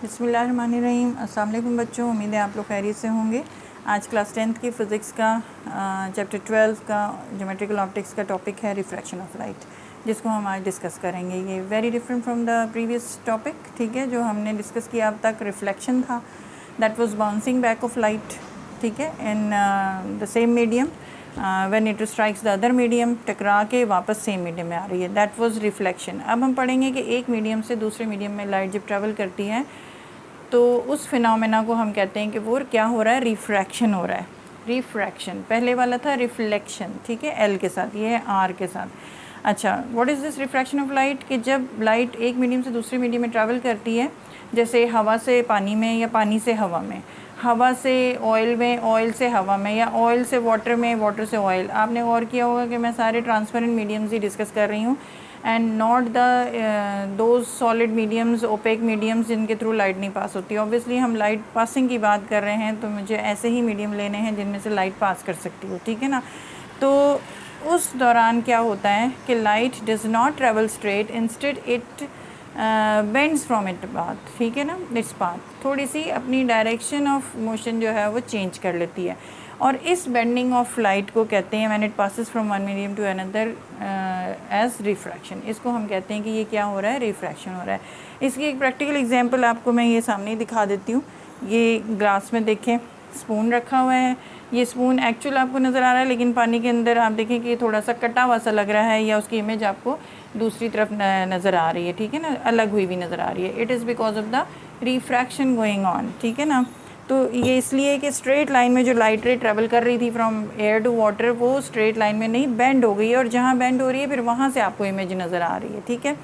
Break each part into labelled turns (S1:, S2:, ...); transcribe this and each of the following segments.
S1: बिस्मिल्लाहिर्रहमानिर्रहीम। अस्सलाम वालेकुम बच्चों, उम्मीद है आप लोग खैरियत से होंगे। आज क्लास 10th की फ़िज़िक्स का चैप्टर 12 का ज्योमेट्रिकल ऑप्टिक्स का टॉपिक है रिफ्रैक्शन ऑफ लाइट, जिसको हम आज डिस्कस करेंगे। ये very different from the previous topic, ठीक है, जो हमने डिस्कस किया अब तक। रिफ्लेक्शन था, that was bouncing back of light, ठीक है, इन the same medium when it strikes the other medium, टकरा के वापस सेम मीडियम में आ रही है, दैट वाज रिफ्लेक्शन। अब हम पढ़ेंगे कि एक मीडियम से दूसरे मीडियम में लाइट जब ट्रैवल करती है तो उस फिनोमेना को हम कहते हैं कि वो क्या हो रहा है, रिफ्रैक्शन हो रहा है। रिफ्रैक्शन, पहले वाला था रिफ्लेक्शन, ठीक है, एल के साथ, ये है आर के साथ। अच्छा, what is this refraction of light? कि जब लाइट एक मीडियम से दूसरे मीडियम में ट्रैवल करती है, जैसे हवा से पानी में या पानी से हवा में, हवा से ऑयल में, ऑयल से हवा में, या ऑयल से वाटर में, वाटर से ऑयल। आपने गौर किया होगा कि मैं सारे ट्रांसपेरेंट मीडियम्स ही डिस्कस कर रही हूँ and not the those solid mediums, opaque mediums जिनके थ्रू लाइट नहीं पास होती। ऑब्वियसली हम लाइट पासिंग की बात कर रहे हैं, तो मुझे ऐसे ही मीडियम लेने हैं जिनमें से लाइट पास कर सकती हो, ठीक है ना। तो उस दौरान क्या होता है कि light does not travel straight, instead it bends from it path, ठीक है ना, इट्स पाथ थोड़ी सी अपनी डायरेक्शन ऑफ मोशन जो है वो चेंज कर लेती है। और इस बेंडिंग ऑफ लाइट को कहते हैं when it passes from one medium to another as refraction. इसको हम कहते हैं कि ये क्या हो रहा है, रिफ्रैक्शन हो रहा है। इसकी एक प्रैक्टिकल एग्जांपल आपको मैं ये सामने दिखा देती हूँ। ये ग्लास में देखें, स्पून रखा हुआ है। ये स्पून एक्चुअल आपको नज़र आ रहा है, लेकिन पानी के अंदर आप देखें कि थोड़ा सा कटा हुआ सा लग रहा है, या उसकी इमेज आपको दूसरी तरफ नज़र आ रही है, ठीक है ना, अलग हुई भी नज़र आ रही है। It is because of the refraction going on, ठीक है ना। तो ये इसलिए कि स्ट्रेट लाइन में जो लाइट रे ट्रैवल कर रही थी फ्रॉम एयर टू वाटर, वो स्ट्रेट लाइन में नहीं, बेंड हो गई है, और जहाँ बेंड हो रही है फिर वहाँ से आपको इमेज नज़र आ रही है, ठीक है।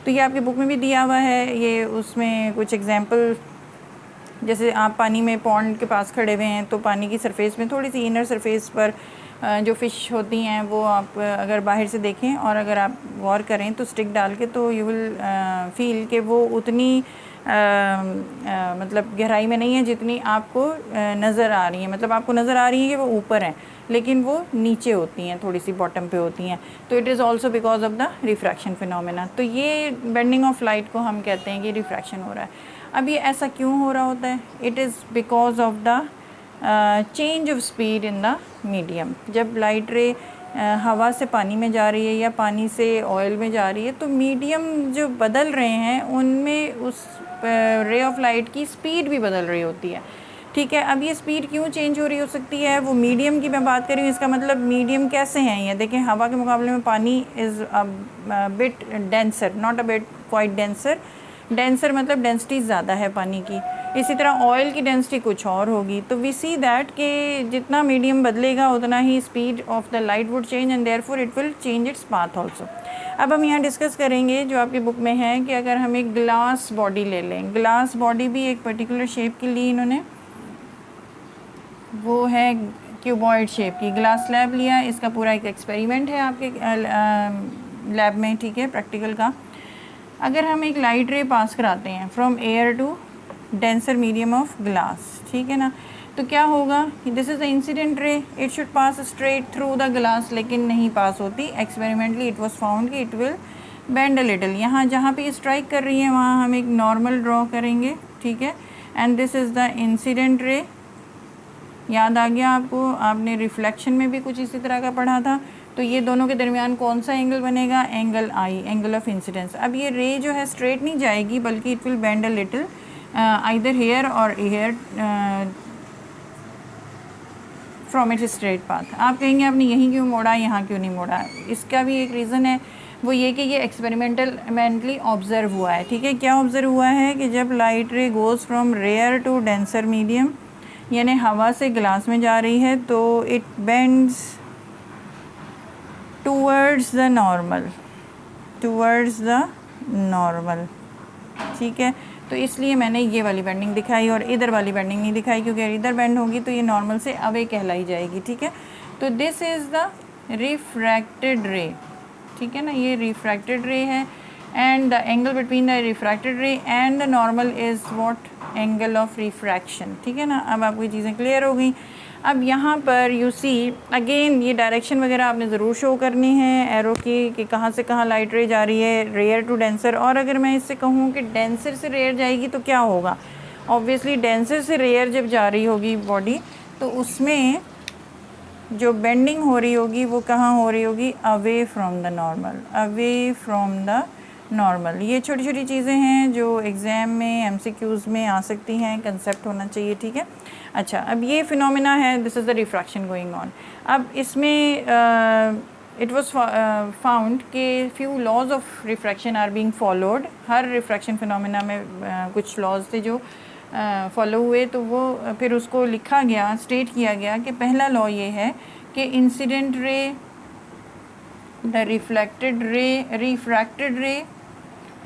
S1: तो ये आपकी बुक में भी दिया हुआ है। ये उसमें कुछ एग्जांपल, जैसे आप पानी में पॉन्ड के पास खड़े हुए हैं, तो पानी की सरफेस में थोड़ी सी इनर सरफेस पर जो फ़िश होती हैं वो आप अगर बाहर से देखें और अगर आप गौर करें तो स्टिक डाल के, तो यू विल फील कि वो उतनी मतलब गहराई में नहीं है जितनी आपको नज़र आ रही है। मतलब आपको नज़र आ रही है कि वो ऊपर हैं, लेकिन वो नीचे होती हैं, थोड़ी सी बॉटम पे होती हैं। तो it is also because of the refraction phenomena. तो ये बेंडिंग ऑफ लाइट को हम कहते हैं कि रिफ्रैक्शन हो रहा है। अब ये ऐसा क्यों हो रहा होता है? It is because of the change of speed in the medium. जब लाइट रे हवा से पानी में जा रही है या पानी से ऑयल में जा रही है, तो मीडियम जो बदल रहे हैं उनमें उस रे ऑफ लाइट की स्पीड भी बदल रही होती है, ठीक है। अब ये स्पीड क्यों चेंज हो रही हो सकती है? वो मीडियम की मैं बात कर रही हूँ। इसका मतलब मीडियम कैसे हैं ये देखें, हवा के मुकाबले में पानी is a bit denser, not a bit, quite denser. Denser मतलब डेंसिटी ज़्यादा है पानी की। इसी तरह ऑयल की डेंसिटी कुछ और होगी। तो वी सी दैट कि जितना मीडियम बदलेगा उतना ही speed of the light would change and therefore it will change its path also. अब हम यहाँ डिस्कस करेंगे जो आपकी बुक में है कि अगर हम एक ग्लास बॉडी ले लें, ग्लास बॉडी भी एक पर्टिकुलर शेप की ली इन्होंने, वो है क्यूबॉइड शेप की। ग्लास स्लैब लिया, इसका पूरा एक एक्सपेरिमेंट है आपके लैब में, ठीक है, प्रैक्टिकल का। अगर हम एक लाइट रे पास कराते हैं from air to denser medium of glass, ठीक है ना, तो क्या होगा कि this is the incident ray, it should pass straight through the glass, लेकिन नहीं पास होती। एक्सपेरिमेंटली इट वाज फाउंड कि it will bend a little. यहाँ जहाँ पे ये स्ट्राइक कर रही है वहाँ हम एक नॉर्मल ड्रॉ करेंगे, ठीक है, and this is the incident रे। याद आ गया आपको? आपने रिफ्लेक्शन में भी कुछ इसी तरह का पढ़ा था। तो ये दोनों के दरमियान कौन सा एंगल बनेगा? Angle I, angle of incidence. अब ये रे जो है स्ट्रेट नहीं जाएगी, बल्कि it will bend a little either here और here from it straight path. आप कहेंगे आपने यहीं क्यों मोड़ा, यहाँ क्यों नहीं मोड़ा? इसका भी एक रीज़न है, वो ये कि ये एक्सपेरिमेंटली ऑब्जर्व हुआ है, ठीक है। क्या ऑब्जर्व हुआ है कि जब light ray goes from rare to denser medium, यानी हवा से ग्लास में जा रही है, तो it bends towards the normal, towards the normal, ठीक है। तो इसलिए मैंने ये वाली बेंडिंग दिखाई और इधर वाली बेंडिंग नहीं दिखाई, क्योंकि इधर बेंड होगी तो ये नॉर्मल से अवे कहलाई जाएगी, ठीक है। तो दिस इज़ द रिफ्रैक्टेड रे, ठीक है ना, ये रिफ्रैक्टेड रे है। And the angle between the refracted रे and the normal is what? Angle of refraction, ठीक है ना। अब आपको ये चीज़ें क्लियर हो गई। अब यहाँ पर यू सी अगेन ये डायरेक्शन वगैरह आपने ज़रूर शो करनी है एरो की कि कहाँ से कहाँ लाइट रे जा रही है, रेयर टू डेंसर। और अगर मैं इससे कहूँ कि डेंसर से रेयर जाएगी तो क्या होगा, ऑब्वियसली डेंसर से रेयर जब जा रही होगी बॉडी तो उसमें जो बेंडिंग हो रही होगी वो कहाँ हो रही होगी, away from the normal, away from the normal. ये छोटी छोटी चीज़ें हैं जो एग्ज़ाम में एमसीक्यूज़ में आ सकती हैं, कंसेप्ट होना चाहिए, ठीक है। अच्छा, अब ये फिनोमेना है, this is the refraction going on. अब इसमें इट वाज फाउंड कि few laws of refraction are being followed. हर रिफ्रैक्शन फिनोमेना में कुछ लॉज थे जो फॉलो हुए, तो वो फिर उसको लिखा गया, स्टेट किया गया कि पहला लॉ ये है कि incident ray, the reflected ray, refracted रे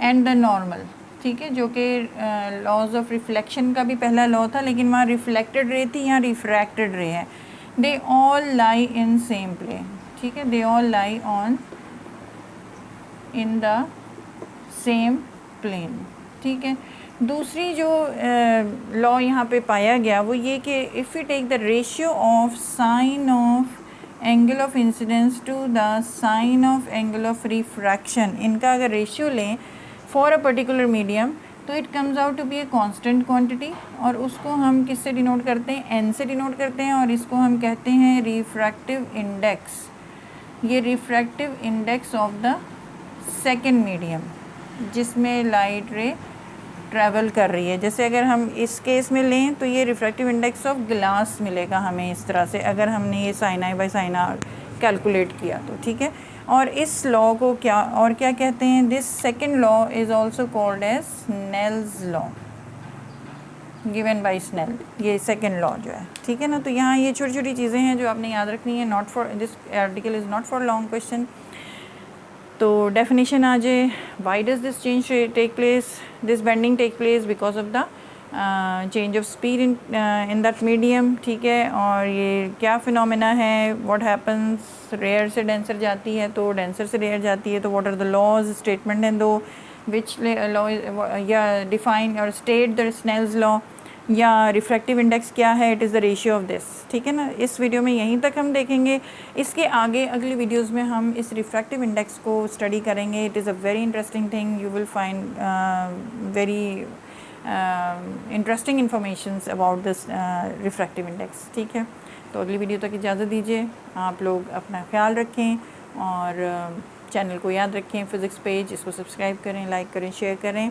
S1: एंड द नॉर्मल, ठीक है, जो कि लॉज ऑफ रिफ्लेक्शन का भी पहला लॉ था, लेकिन वहाँ रिफ्लेक्टेड रे थी, यहाँ रिफ्रैक्टेड रे है। They all lie in same plane, ठीक है, they all lie on in the same plane, ठीक है। दूसरी जो लॉ यहाँ पे पाया गया वो ये कि if you take the ratio of sine of angle of incidence to the sine of angle of refraction, इनका अगर रेशियो लें फॉर अ पर्टिकुलर मीडियम तो it comes out to be a constant quantity, और उसको हम किससे denote करते हैं, एन से डिनोट करते हैं, और इसको हम कहते हैं रिफ्रैक्टिव इंडेक्स। ये refractive index of the second medium जिसमें लाइट रे ट्रैवल कर रही है। जैसे अगर हम इस केस में लें तो ये रिफ्रैक्टिव इंडेक्स ऑफ ग्लास मिलेगा हमें इस तरह से, अगर हमने ये sine i by sine r calculate किया तो, ठीक है। और इस लॉ को क्या और क्या कहते हैं, this second law is also called as Snell's law, given by Snell, ये सेकेंड लॉ जो है, ठीक है ना। तो यहाँ ये छोटी छोटी चीज़ें हैं जो आपने याद रखनी है, not for this article is not for long question. तो डेफिनेशन आ जाए, why does this change take place, this bending take place because of the change of speed in that medium, ठीक है। और ये क्या फिनोमेना है, व्हाट हैपन्स, रेयर से डेंसर जाती है तो डेंसर से रेयर जाती है तो what are the laws, statement हैं दो, विच लॉ या डिफाइन और स्टेट द स्नेल्स लॉ, या रिफ्रैक्टिव इंडेक्स क्या है, it is the ratio of this, ठीक है ना। इस वीडियो में यहीं तक हम देखेंगे, इसके आगे अगली वीडियोस में हम इस रिफ्रैक्टिव इंडेक्स को स्टडी करेंगे। It is a very interesting thing, you will find very interesting informations about this refractive index, ठीक है। तो अगली वीडियो तक इजाज़त दीजिए, आप लोग अपना ख्याल रखें और चैनल को याद रखें, फ़िज़िक्स पेज, इसको सब्सक्राइब करें, लाइक करें, शेयर करें।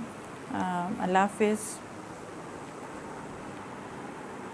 S1: अल्लाह हाफ़िज़।